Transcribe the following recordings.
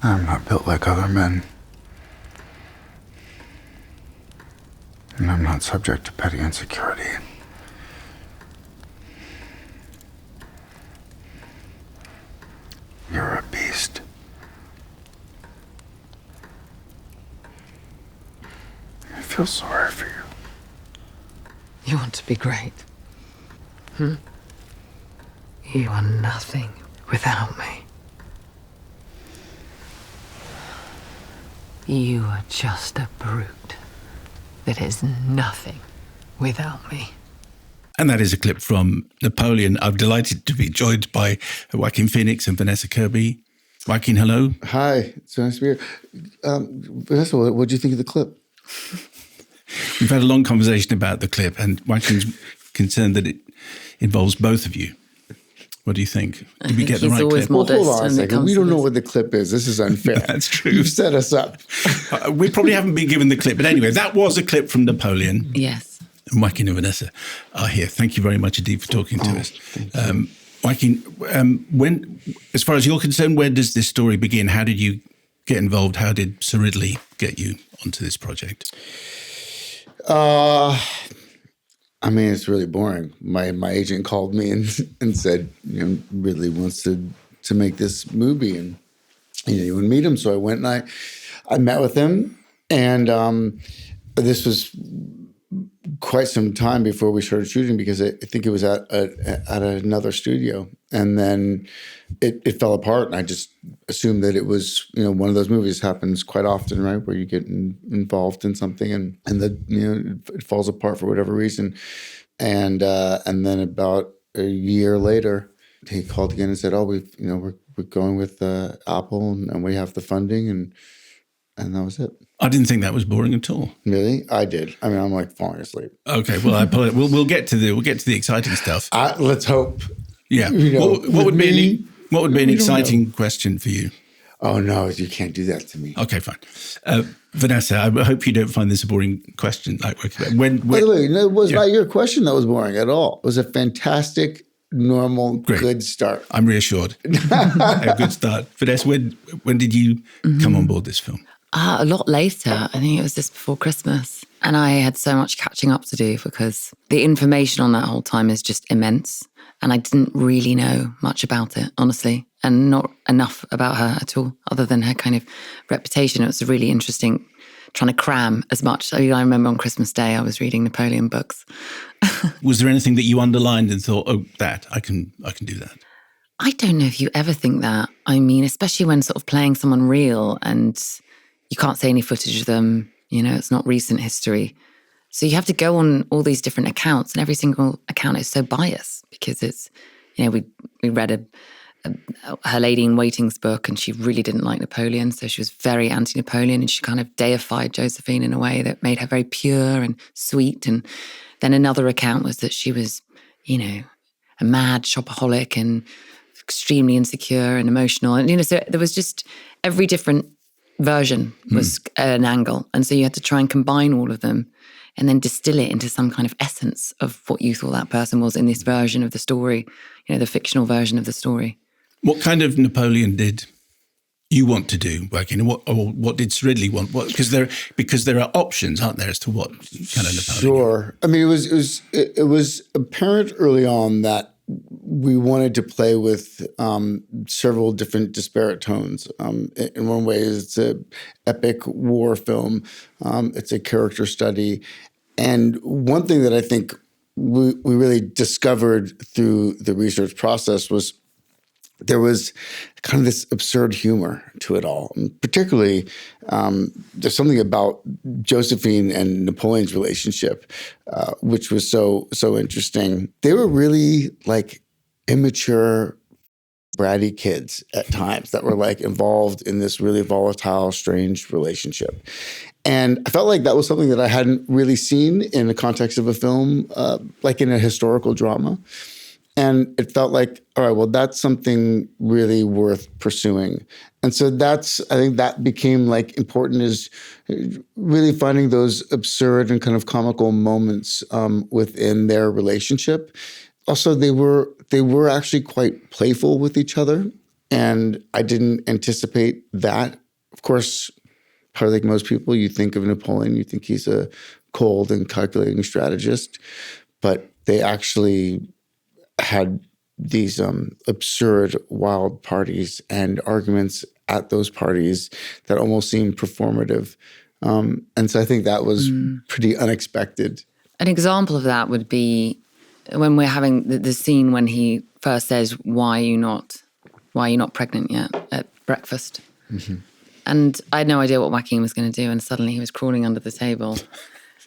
I'm not built like other men. And I'm not subject to petty insecurity. You're a beast. I feel sorry for you. You want to be great? You are nothing without me. You are just a brute that is nothing without me. And that is a clip from Napoleon. I'm delighted to be joined by Joaquin Pheonix and Vanessa Kirby. Joaquin, hello. Hi, it's nice to be here. Vanessa, what do you think of the clip? We've had a long conversation about the clip, and Joaquin's concerned that it involves both of you. What do you think? Did we get the right clip? Well, hold on a second. We don't know what the clip is. This is unfair. That's true. You've set us up. We probably haven't been given the clip. But anyway, that was a clip from Napoleon. Yes. And Joaquin and Vanessa are here. Thank you very much indeed for talking to us. Joaquin, when, as far as you're concerned, where does this story begin? How did you get involved? How did Sir Ridley get you onto this project? I mean, it's really boring. My agent called me and said, Ridley wants to make this movie, and you would meet him. So I went and I met with him, and this was quite some time before we started shooting, because I think it was at another studio, and then it fell apart, and I just assumed that it was one of those movies. Happens quite often, right, where you get involved in something and it falls apart for whatever reason, and then about a year later he called again and said, "Oh, we're going with Apple, and we have the funding," and that was it. I didn't think that was boring at all. Really? I did. I mean, I'm like falling asleep. Okay, well, I apologize. We'll get to the exciting stuff. Let's hope. Yeah. What would be an exciting question for you? Oh no, you can't do that to me. Okay, fine. Vanessa, I hope you don't find this a boring question. By the way, it was not your question that was boring at all. It was a fantastic, normal, good start. I'm reassured. A good start. Vanessa, when did you come on board this film? A lot later. I think it was just before Christmas. And I had so much catching up to do, because the information on that whole time is just immense. And I didn't really know much about it, honestly, and not enough about her at all, other than her kind of reputation. It was really interesting trying to cram as much. I remember on Christmas Day, I was reading Napoleon books. Was there anything that you underlined and thought, oh, that, I can do that? I don't know if you ever think that. I mean, especially when sort of playing someone real and you can't see any footage of them, it's not recent history. So you have to go on all these different accounts, and every single account is so biased, because it's, we read her Lady in Waiting's book, and she really didn't like Napoleon. So she was very anti-Napoleon, and she kind of deified Josephine in a way that made her very pure and sweet. And then another account was that she was, a mad shopaholic and extremely insecure and emotional. And, so there was just every different version was an angle. And so you had to try and combine all of them and then distill it into some kind of essence of what you thought that person was in this version of the story, the fictional version of the story. What kind of Napoleon did you want to do, Joaquin? What did Sir Ridley want? Because there are options, aren't there, as to what kind of Napoleon? Sure. I mean, it was apparent early on that we wanted to play with several different disparate tones. In one way, it's an epic war film. It's a character study. And one thing that I think we really discovered through the research process was there was kind of this absurd humor to it all. And particularly, there's something about Josephine and Napoleon's relationship, which was so interesting. They were really like immature, bratty kids at times that were like involved in this really volatile, strange relationship. And I felt like that was something that I hadn't really seen in the context of a film, like in a historical drama. And it felt like, all right, well, that's something really worth pursuing. And so I think that became like important, is really finding those absurd and kind of comical moments within their relationship. Also, they were actually quite playful with each other. And I didn't anticipate that. Of course, probably like most people, you think of Napoleon, you think he's a cold and calculating strategist, but they actually had these absurd, wild parties and arguments at those parties that almost seemed performative. And so I think that was pretty unexpected. An example of that would be when we're having the scene when he first says, why are you not pregnant yet at breakfast? Mm-hmm. And I had no idea what Joaquin was going to do. And suddenly he was crawling under the table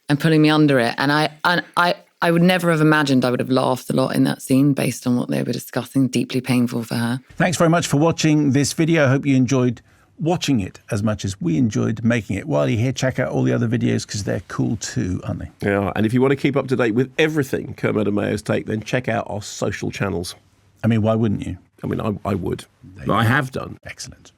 and pulling me under it. And I would never have imagined I would have laughed a lot in that scene based on what they were discussing, deeply painful for her. Thanks very much for watching this video. I hope you enjoyed watching it as much as we enjoyed making it. While you're here, check out all the other videos because they're cool too, aren't they? Yeah, and if you want to keep up to date with everything Kermode and Mayo's take, then check out our social channels. I mean, why wouldn't you? I mean, I would. I have done. Excellent.